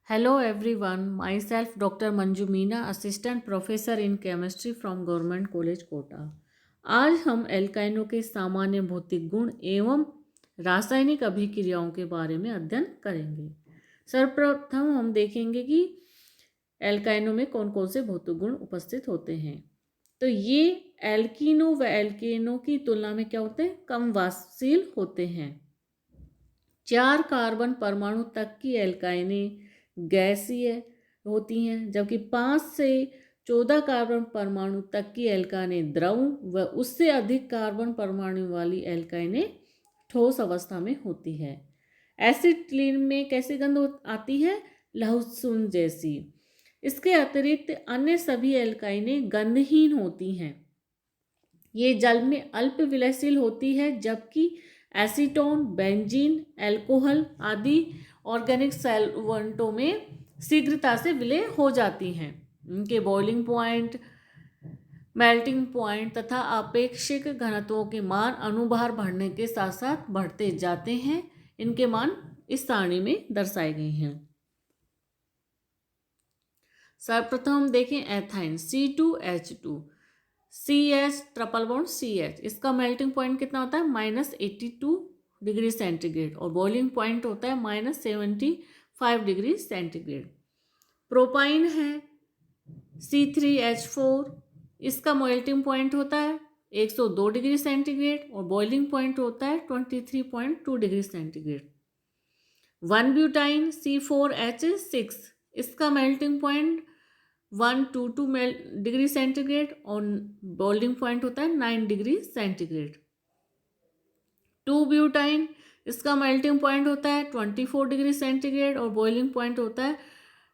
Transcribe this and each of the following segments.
Hello everyone, myself Dr. Manju Meena, Assistant Professor in Chemistry from Government College Kota. आज हम एल्काइनों के सामान्य भौतिक गुण एवं रासायनिक अभिक्रियाओं के बारे में अध्ययन करेंगे। सर्वप्रथम हम देखेंगे कि एल्काइनों में कौन कौन से भौतिक गुण उपस्थित होते हैं। तो ये एल्कीनों व एल्केनों की तुलना में क्या होते हैं? कम वाष्पशील होते हैं। 4 कार्बन परमाणु तक की एल्काइनें गैसीय होती हैं, जबकि 5 से 14 कार्बन परमाणु तक की एल्काइनें द्रव व उससे अधिक कार्बन परमाणु वाली एल्काइनें ठोस अवस्था में होती है। एसिटिलीन में कैसी गंध आती है? लहसुन जैसी। इसके अतिरिक्त अन्य सभी एल्काइनें गंधहीन होती हैं। ये जल में अल्प विलयशील होती है, जबकि एसीटोन, बेंजीन, अल्कोहल आदि ऑर्गेनिक सॉल्वेंटों में शीघ्रता से विलय हो जाती हैं। इनके बॉइलिंग पॉइंट, मेल्टिंग पॉइंट तथा आपेक्षिक घनत्वों के मान अणुभार बढ़ने के साथ साथ बढ़ते जाते हैं। इनके मान इस सारणी में दर्शाए गए हैं। सर्वप्रथम देखें ethyne C2H2 CH triple bond CH, इसका मेल्टिंग पॉइंट कितना होता है? -82 डिग्री सेंटीग्रेड और बॉइलिंग पॉइंट होता है -75 डिग्री सेंटीग्रेड। प्रोपाइन है C3H4, इसका मेल्टिंग पॉइंट होता है 102 डिग्री सेंटीग्रेड और बॉइलिंग पॉइंट होता है 23.2 डिग्री सेंटीग्रेड। 1 ब्यूटाइन C4H6, इसका मेल्टिंग पॉइंट 122 डिग्री सेंटीग्रेड और बॉइलिंग पॉइंट होता है 9 डिग्री सेंटीग्रेड। 2 ब्यूटाइन, इसका मेल्टिंग पॉइंट होता है 24 डिग्री सेंटीग्रेड और बॉइलिंग पॉइंट होता है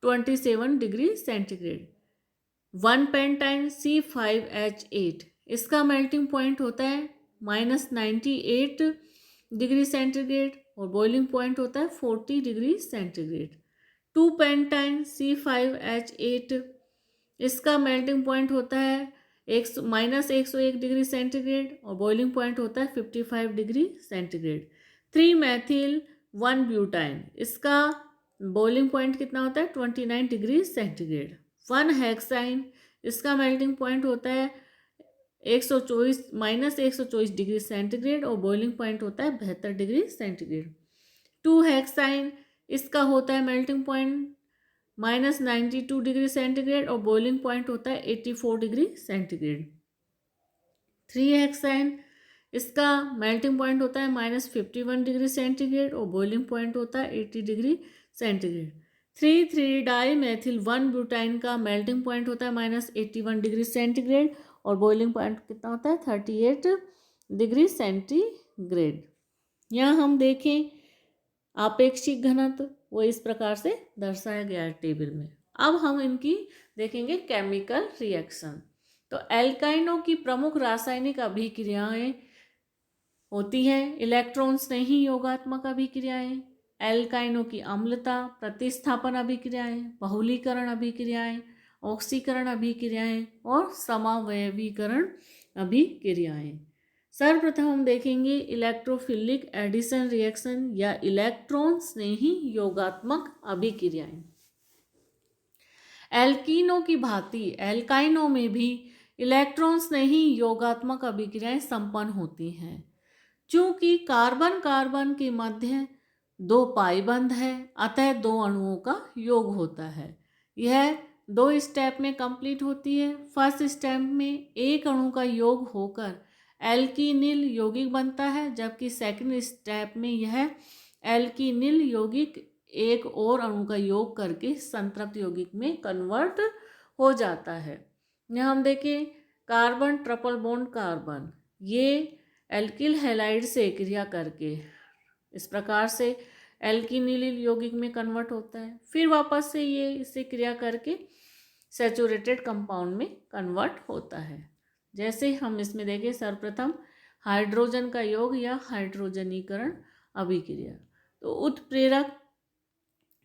27 डिग्री सेंटीग्रेड। 1 पेंटाइन C5H8, इसका मेल्टिंग पॉइंट होता है -98 डिग्री सेंटीग्रेड और बॉइलिंग पॉइंट होता है 40 डिग्री सेंटीग्रेड। 2 पेंटाइन C5H8, इसका मेल्टिंग पॉइंट होता है -101 डिग्री सेंटीग्रेड और बॉइलिंग पॉइंट होता है 55 डिग्री सेंटीग्रेड। 3 मैथिल 1 ब्यूटाइन, इसका बॉइलिंग पॉइंट कितना होता है 29 डिग्री सेंटीग्रेड। 1 हेक्साइन, इसका मेल्टिंग पॉइंट होता है -124 डिग्री सेंटीग्रेड और बॉइलिंग पॉइंट होता है 72 डिग्री सेंटीग्रेड। 2 हेक्साइन, इसका होता है मेल्टिंग पॉइंट -92 डिग्री सेंटीग्रेड और बॉइलिंग पॉइंट होता है 84 डिग्री सेंटीग्रेड। 3 हेक्साइन, इसका मेल्टिंग पॉइंट होता है -51 डिग्री सेंटीग्रेड और बॉइलिंग पॉइंट होता है 80 degree centigrade. 3 dimethyl 1 butyne का मेल्टिंग पॉइंट होता है -81 डिग्री सेंटीग्रेड और बॉइलिंग पॉइंट कितना होता है 38 डिग्री सेंटीग्रेड। यहाँ हम देखें आपेक्षिक घनत्व, वो इस प्रकार से दर्शाया गया है टेबल में। अब हम इनकी देखेंगे केमिकल रिएक्शन। तो एल्काइनों की प्रमुख रासायनिक अभिक्रियाएं होती हैं इलेक्ट्रॉन स्नेही योगात्मक अभिक्रियाएं, एल्काइनों की अम्लता, प्रतिस्थापन अभिक्रियाएं, बहुलीकरण अभिक्रियाएं, ऑक्सीकरण अभिक्रियाएं और समावयवीकरण अभिक्रियाएं। सर्वप्रथम हम देखेंगे इलेक्ट्रोफिलिक एडिशन रिएक्शन या इलेक्ट्रॉन स्नेही योगात्मक अभिक्रियाएं। एल्कीनों की भांति एल्काइनों में भी इलेक्ट्रॉन स्नेही योगात्मक अभिक्रियाएं संपन्न होती हैं। चूंकि कार्बन कार्बन के मध्य 2 पाई बंध है, अतः 2 अणुओं का योग होता है। यह 2 स्टेप में कंप्लीट होती है। फर्स्ट स्टेप में एक अणु का योग होकर एल्कीनिल यौगिक बनता है, जबकि सेकंड स्टेप में यह एल्कीनिल यौगिक एक और अणु का योग करके संतृप्त यौगिक में कन्वर्ट हो जाता है। यहाँ हम देखें कार्बन ट्रिपल बॉन्ड कार्बन, ये एल्किल हैलाइड से क्रिया करके इस प्रकार से एल्कीनिल यौगिक में कन्वर्ट होता है। फिर वापस से ये इससे क्रिया करके सैचुरेटेड कंपाउंड में कन्वर्ट होता है। जैसे हम इसमें देखें सर्वप्रथम हाइड्रोजन का योग या हाइड्रोजनीकरण अभिक्रिया। तो उत्प्रेरक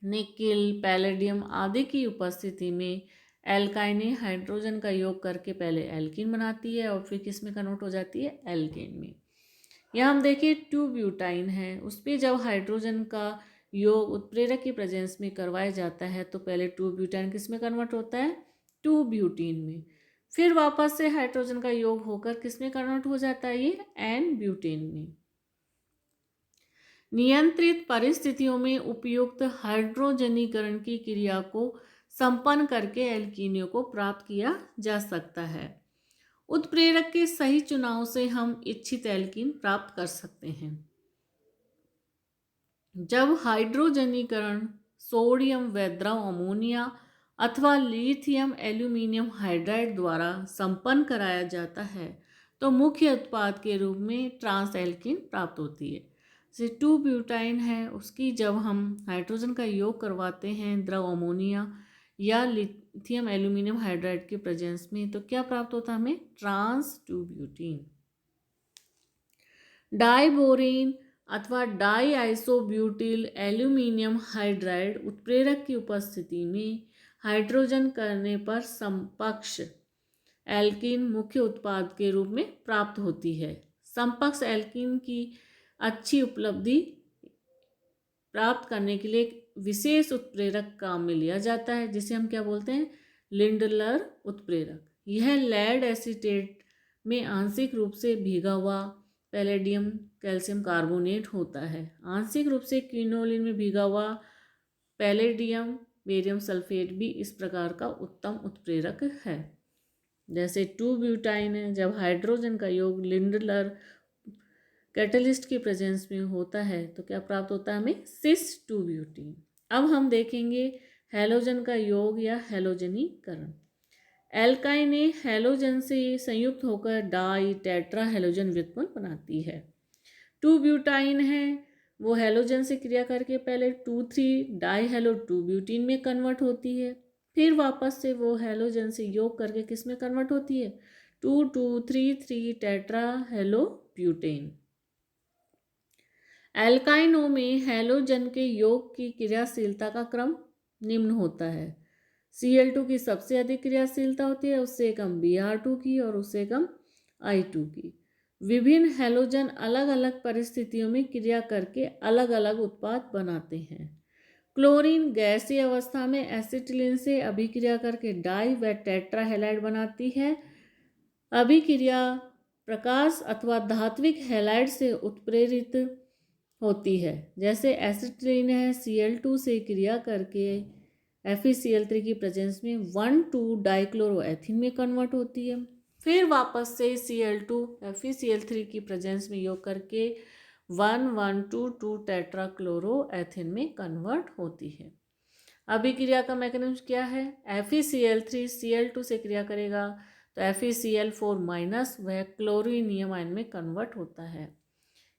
निकेल, पैलेडियम आदि की उपस्थिति में एल्काइने हाइड्रोजन का योग करके पहले एल्कीन बनाती है और फिर किस में कन्वर्ट हो जाती है? एल्केन में। यहाँ हम देखिए 2 ब्यूटाइन है, उस पर जब हाइड्रोजन का योग उत्प्रेरक की प्रेजेंस में करवाया जाता है तो पहले 2 ब्यूटाइन किस में कन्वर्ट होता है, 2 ब्यूटीन में। फिर वापस से हाइड्रोजन का योग होकर किस में कन्वर्ट हो जाता है, ये एन ब्यूटेन में। नियंत्रित परिस्थितियों में उपयुक्त हाइड्रोजनीकरण की क्रिया को संपन्न करके एल्कीनियों को प्राप्त किया जा सकता है। उत्प्रेरक के सही चुनाव से हम इच्छित एल्कीन प्राप्त कर सकते हैं। जब हाइड्रोजनीकरण सोडियम व द्रव अमोनिया अथवा लिथियम एल्यूमिनियम हाइड्राइड द्वारा संपन्न कराया जाता है तो मुख्य उत्पाद के रूप में ट्रांस एल्कीन प्राप्त होती है। जैसे 2 ब्यूटाइन है, उसकी जब हम हाइड्रोजन का योग करवाते हैं द्रव अमोनिया या लिथियम एल्यूमिनियम हाइड्राइड के प्रेजेंस में तो क्या प्राप्त होता है हमें, ट्रांस 2 ब्यूटीन। डाइबोरेन अथवा डाई आइसोब्यूटिल एल्यूमिनियम हाइड्राइड उत्प्रेरक की उपस्थिति में हाइड्रोजन करने पर समपक्ष एल्कीन मुख्य उत्पाद के रूप में प्राप्त होती है। समपक्ष एल्कीन की अच्छी उपलब्धि प्राप्त करने के लिए एक विशेष उत्प्रेरक काम में लिया जाता है जिसे हम क्या बोलते हैं, लिंडलर उत्प्रेरक। यह लेड एसीटेट में आंशिक रूप से भीगा हुआ पैलेडियम कैल्शियम कार्बोनेट होता है, आंशिक रूप से क्विनोलिन में भीगा हुआ पैलेडियम बेरियम सल्फेट भी इस प्रकार का उत्तम उत्प्रेरक है। जैसे 2 ब्यूटाइन है, जब हाइड्रोजन का योग लिंडलर कैटलिस्ट की प्रेजेंस में होता है तो क्या प्राप्त होता है हमें, सिस 2 ब्यूटीन। अब हम देखेंगे हैलोजन का योग या हैलोजनीकरण। एल्काइन हैलोजन से संयुक्त होकर डाई टेट्रा हैलोजन व्युत्पन्न बनाती है। 2 ब्यूटाइन है, वो हैलोजन से क्रिया करके पहले 2,3 डाई हैलो 2 ब्यूटीन में कन्वर्ट होती है, फिर वापस से वो हैलोजन से योग करके किस में कन्वर्ट होती है, 2,2,3,3 टेट्रा हैलो ब्यूटेन। एल्काइनों में हैलोजन के योग की क्रियाशीलता का क्रम निम्न होता है। Cl2 की सबसे अधिक क्रियाशीलता होती है, उससे कम Br2 की और उससे कम I2 की। विभिन्न हैलोजन अलग अलग परिस्थितियों में क्रिया करके अलग अलग उत्पाद बनाते हैं। क्लोरीन गैसीय अवस्था में एसिटिलीन से अभिक्रिया करके डाई व टेट्रा हैलाइड बनाती है। अभिक्रिया प्रकाश अथवा धात्विक हैलाइड से उत्प्रेरित होती है, जैसे एसिटिलीन है Cl2 से क्रिया करके FeCl3 की प्रेजेंस में 1,2 डाइक्लोरोएथिन में कन्वर्ट होती है, फिर वापस से Cl2 FeCl3 की प्रेजेंस में योग करके 1,1,2,2 टेट्राक्लोरोएथिन में कन्वर्ट होती है। अभिक्रिया का मैकेनिज्म क्या है, FeCl3 Cl2 से क्रिया करेगा तो FeCl4- वह क्लोरीनियम आयन में कन्वर्ट होता है।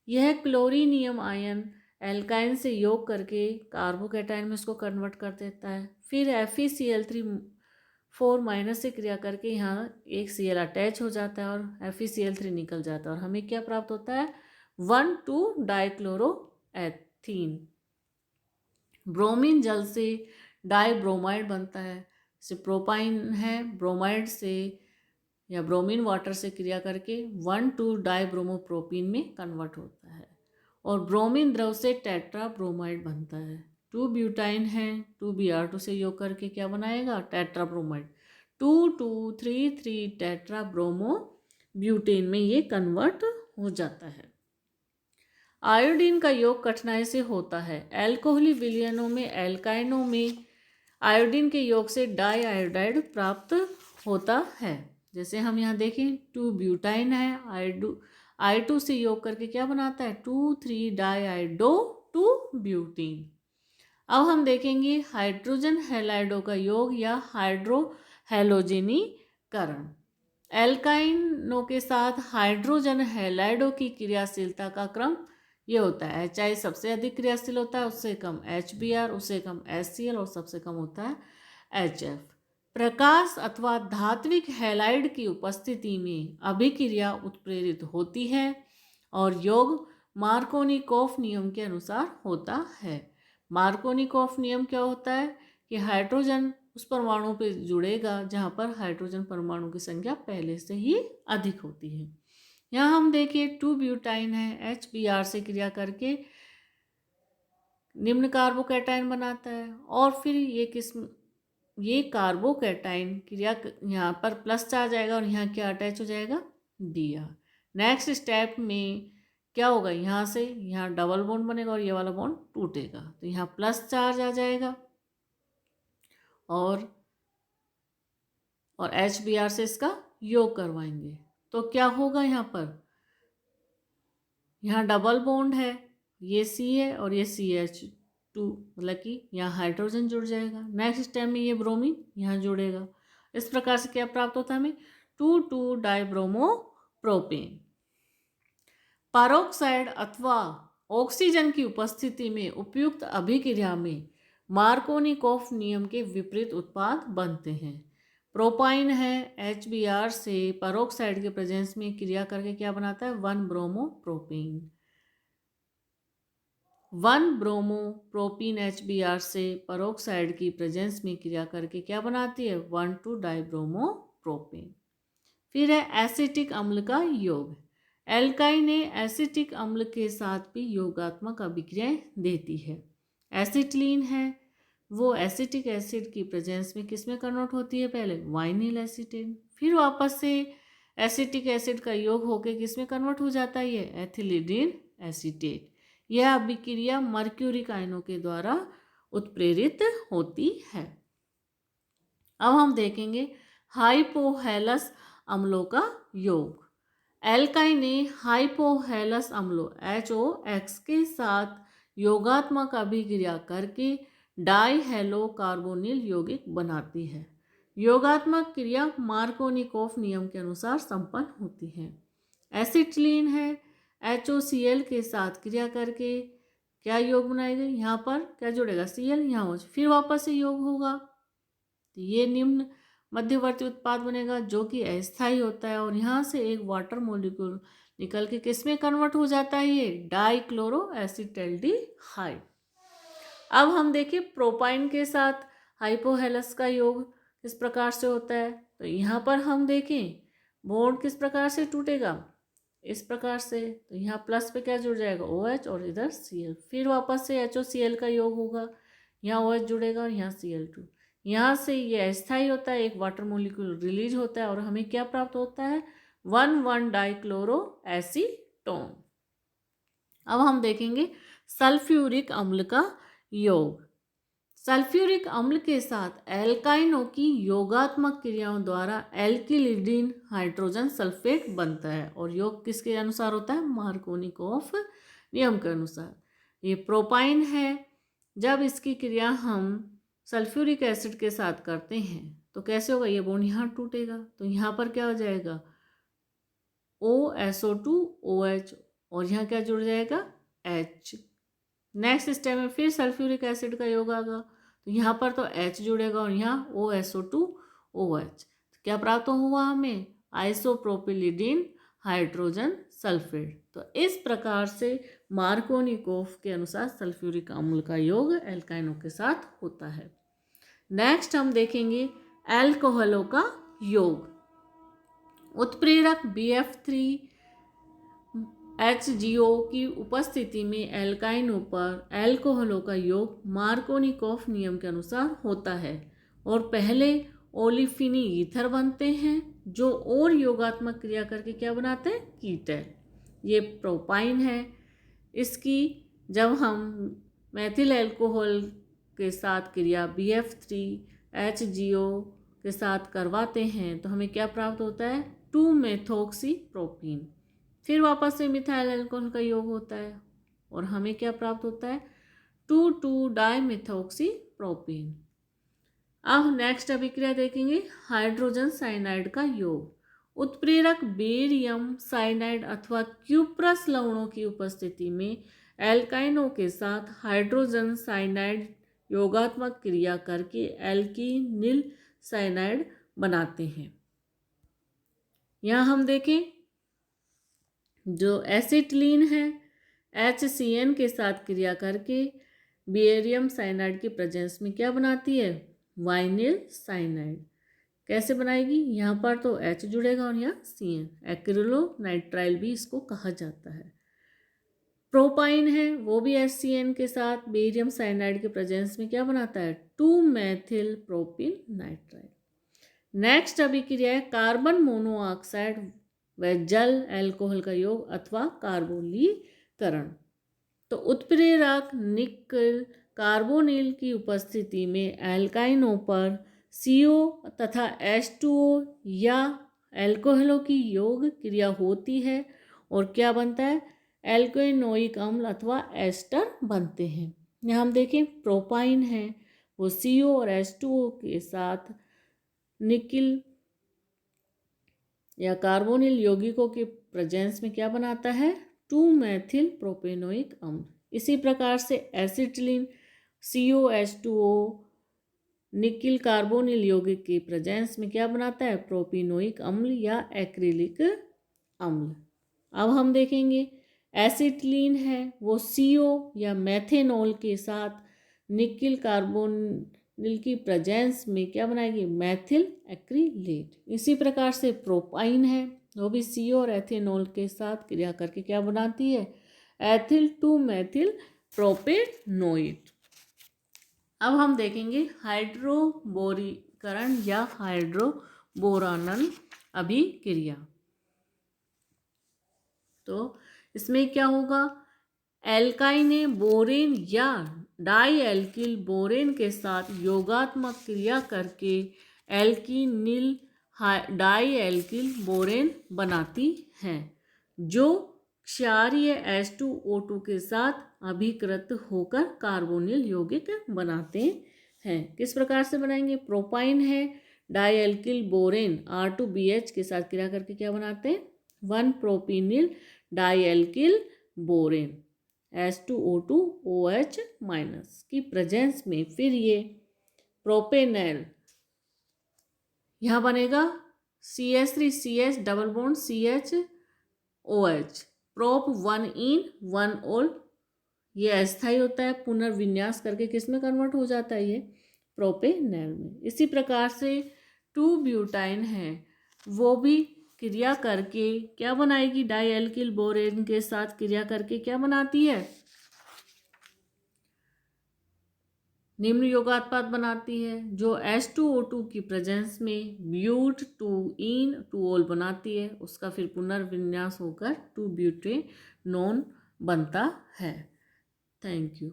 यह क्लोरीनियम आयन एल्काइन से योग करके कार्बोकैटायन में उसको कन्वर्ट कर देता है, फिर FeCl3 से क्रिया करके यहाँ एक Cl अटैच हो जाता है और FeCl3 निकल जाता है और हमें क्या प्राप्त होता है, 1,2 डाइक्लोरोएथीन। ब्रोमीन जल से डाइब्रोमाइड बनता है, जैसे प्रोपाइन है, ब्रोमाइड से या ब्रोमीन वाटर से क्रिया करके 1,2 डाइब्रोमोप्रोपीन में कन्वर्ट होता है और ब्रोमीन द्रव से टेट्रा ब्रोमाइड बनता है। 2 ब्यूटाइन है, 2 Br2 से योग करके क्या बनाएगा, tetra bromide, 2,2,3,3 tetra bromo butane में ये कन्वर्ट हो जाता है। आयोडीन का योग कठिनाई से होता है। एल्कोहली विलयनों में एल्काइनों में आयोडीन के योग से डाई आयोडाइड प्राप्त होता है। जैसे हम यहाँ देखें 2 ब्यूटाइन है, I2 से योग करके क्या बनाता है, 2,3 डाइआइडो 2 ब्यूटीन। अब हम देखेंगे हाइड्रोजन हैलाइडों का योग या हाइड्रो हैलोजेनीकरण। एल्काइनों के साथ हाइड्रोजन हैलाइडों की क्रियाशीलता का क्रम ये होता है, HI सबसे अधिक क्रियाशील होता है, उससे कम HBr, उससे कम HCl और सबसे कम होता है HF। प्रकाश अथवा धात्विक हैलाइड की उपस्थिति में अभिक्रिया उत्प्रेरित होती है और योग मार्कोनिकोफ नियम के अनुसार होता है। मार्कोनिकोफ नियम क्या होता है कि हाइड्रोजन उस परमाणु पे जुड़ेगा जहाँ पर हाइड्रोजन परमाणु की संख्या पहले से ही अधिक होती है। यहाँ हम देखिए 2 ब्यूटाइन है, HBr से क्रिया करके निम्न कार्बोकैटायन बनाता है। और फिर ये कार्बोकैटायन क्रिया यहाँ पर प्लस चार्ज आएगा और यहाँ क्या अटैच हो जाएगा, Br। नेक्स्ट स्टेप में क्या होगा, यहाँ से यहाँ डबल बॉन्ड बनेगा और ये वाला बॉन्ड टूटेगा, तो यहाँ प्लस चार्ज आ जाएगा और HBr से इसका योग करवाएंगे। तो क्या होगा, यहाँ डबल बॉन्ड है, ये C है और ये CH2, मतलब कि यहाँ हाइड्रोजन जुड़ जाएगा। नेक्स्ट स्टेप में ये ब्रोमीन यहाँ जुड़ेगा। इस प्रकार से क्या प्राप्त होता है हमें, 2,2 डाइब्रोमोप्रोपेन। पेरोक्साइड अथवा ऑक्सीजन की उपस्थिति में उपयुक्त अभिक्रिया में मार्कोनिकोफ नियम के विपरीत उत्पाद बनते हैं। प्रोपाइन है HBr से पेरोक्साइड के प्रेजेंस में क्रिया करके क्या बनाता है, 1 ब्रोमोप्रोपीन। 1 ब्रोमोप्रोपीन HBr से पेरोक्साइड की प्रेजेंस में क्रिया करके क्या बनाती है, 1,2 डाइब्रोमोप्रोपेन। फिर है एसिटिक अम्ल का योग। एल्काइन एसिटिक अम्ल के साथ भी योगात्मक अभिक्रियाएं देती है। एसिटिलीन है वो एसिटिक एसिड की प्रेजेंस में किस में कन्वर्ट होती है, पहले वाइनिल एसिटेट, फिर वापस से एसिटिक एसिड का योग होकर किस में कन्वर्ट हो जाता है, ये एथिलीडीन एसीटेट। यह अभिक्रिया मर्क्यूरिक आयनों के द्वारा उत्प्रेरित होती है। अब हम देखेंगे हाइपोहेलस अम्लों का योग। एल्काइन हाइपोहेलस अम्लों HOX के साथ योगात्मक अभिक्रिया करके डाइहेलो कार्बोनिल यौगिक बनाती है। योगात्मक क्रिया मार्कोनिकोफ नियम के अनुसार संपन्न होती है। एसिटिलीन है HOCl के साथ क्रिया करके क्या योग बनाएगी, यहाँ पर क्या जुड़ेगा, Cl, यहाँ फिर वापस से योग होगा, तो ये निम्न मध्यवर्ती उत्पाद बनेगा जो कि अस्थायी होता है और यहाँ से एक वाटर मॉलिक्यूल निकल के किस में कन्वर्ट हो जाता है, ये डाइक्लोरोएसिटल्डिहाइड। अब हम देखिए प्रोपाइन के साथ हाइपोहेलस का योग किस प्रकार से होता है। तो यहाँ पर हम देखें बॉन्ड किस प्रकार से टूटेगा, इस प्रकार से, तो यहाँ प्लस पे क्या जुड़ जाएगा, OH और इधर Cl, फिर वापस से HOCl का योग होगा, यहाँ OH जुड़ेगा और यहाँ Cl2। यहाँ से ये अस्थायी होता है, एक वाटर मॉलिक्यूल रिलीज होता है और हमें क्या प्राप्त होता है, 1,1 डाइक्लोरो एसीटोन। अब हम देखेंगे सल्फ्यूरिक अम्ल का योग। सल्फ्यूरिक अम्ल के साथ एल्काइनों की योगात्मक क्रियाओं द्वारा एल्किलिडीन हाइड्रोजन सल्फेट बनता है और योग किसके अनुसार होता है, मार्कोनिकोफ नियम के अनुसार। ये प्रोपाइन है, जब इसकी क्रिया हम सल्फ्यूरिक एसिड के साथ करते हैं तो कैसे होगा, ये बॉन्ड यहाँ टूटेगा, तो यहाँ पर क्या हो जाएगा, OSO2 OH और यहाँ क्या जुड़ जाएगा, H। नेक्स्ट स्टेप में फिर सल्फ्यूरिक एसिड का योग आएगा, तो यहाँ पर तो H जुड़ेगा और यहाँ OSO2 OH, तो क्या प्राप्त हुआ हमें, आइसोप्रोपिलिडीन हाइड्रोजन सल्फेट। तो इस प्रकार से मार्कोनिकोफ के अनुसार सल्फ्यूरिक अम्ल का योग एल्काइनों के साथ होता है। नेक्स्ट हम देखेंगे एल्कोहलों का योग। उत्प्रेरक BF3HGO की उपस्थिति में एल्काइनों पर एल्कोहलों का योग मार्कोनिकोफ नियम के अनुसार होता है और पहले ओलिफिनी ईथर बनते हैं जो और योगात्मक क्रिया करके क्या बनाते हैं, कीटन। ये प्रोपाइन है, इसकी जब हम मैथिल एल्कोहल के साथ क्रिया BF3HGO के साथ करवाते हैं तो हमें क्या प्राप्त होता है, 2-मेथॉक्सीप्रोपीन। फिर वापस से मिथाइल एल्कोहल का योग होता है और हमें क्या प्राप्त होता है, 2,2-डाइमेथॉक्सीप्रोपीन। अब नेक्स्ट अभिक्रिया देखेंगे हाइड्रोजन साइनाइड का योग। उत्प्रेरक बेरियम साइनाइड अथवा क्यूप्रस लवणों की उपस्थिति में एल्काइनों के साथ हाइड्रोजन साइनाइड योगात्मक क्रिया करके एल्कीनिल साइनाइड बनाते हैं। यहाँ हम देखें जो एसिटिलीन है HCN के साथ क्रिया करके बेरियम साइनाइड के प्रेजेंस में क्या बनाती है, वाइनिल साइनाइड। कैसे बनाएगी, यहाँ पर तो H जुड़ेगा और यहाँ CN, एक्रिलो नाइट्राइल भी इसको कहा जाता है। प्रोपाइन है वो भी HCN के साथ बेरियम साइनाइड के प्रेजेंस में क्या बनाता है, 2-मेथिल प्रोपिल नाइट्राइल। नेक्स्ट अभिक्रिया है कार्बन मोनोऑक्साइड व जल अल्कोहल का योग अथवा कार्बोलीकरण। तो उत्प्रेरक निकल कार्बोनिल की उपस्थिति में एल्काइनों पर CO तथा H2O या एल्कोहलों की योग क्रिया होती है और क्या बनता है, एल्कोनोइक अम्ल अथवा एस्टर बनते हैं। यहाँ हम देखें प्रोपाइन है वो CO और H2O के साथ निकिल या कार्बोनिल यौगिकों के प्रेजेंस में क्या बनाता है, 2-मेथिल प्रोपेनोइक अम्ल। इसी प्रकार से एसिटिलीन COH2O निकिल कार्बोनिल यौगिक के प्रेजेंस में क्या बनाता है, प्रोपिनोइक अम्ल या एक्रिलिक अम्ल। अब हम देखेंगे एसिटिलीन है वो CO या मेथेनॉल के साथ निकिल कार्बोनिल की प्रेजेंस में क्या बनाएगी, मेथिल एक्रिलेट। इसी प्रकार से प्रोपाइन है वो भी CO और एथेनॉल के साथ क्रिया करके क्या बनाती है, एथिल 2-मेथिल प्रोपेनोइट। अब हम देखेंगे हाइड्रोबोरीकरण या हाइड्रोबोरानन अभिक्रिया। तो इसमें क्या होगा, एल्काइने बोरेन या डाईएल्किल बोरेन के साथ योगात्मक क्रिया करके एल्किनिल डाईएल्किल बोरेन बनाती है जो क्षारीय H2O2 के साथ अभिकृत होकर कार्बोनिल यौगिक बनाते हैं। किस प्रकार से बनाएंगे, प्रोपाइन है डाईएल्किल बोरेन R2BH के साथ क्रिया करके क्या बनाते हैं, 1-प्रोपिनिल डाईएल्किल बोरेन H2O2OH- की प्रेजेंस में फिर ये प्रोपेनल यहाँ बनेगा CH3CH double bond CHOH prop 1-in-1-ol, ये अस्थायी होता है, पुनर्विन्यास करके किस में कन्वर्ट हो जाता है, ये प्रोपेनल में। इसी प्रकार से 2-ब्यूटाइन है वो भी क्रिया करके क्या बनाएगी, डाईएल्किल बोरेन के साथ क्रिया करके क्या बनाती है, निम्न योगात्पाद बनाती है जो H2O2 की प्रेजेंस में ब्यूट 2-in-2-ol बनाती है, उसका फिर पुनर्विन्यास होकर 2-ब्यूटेनॉन बनता है। Thank you.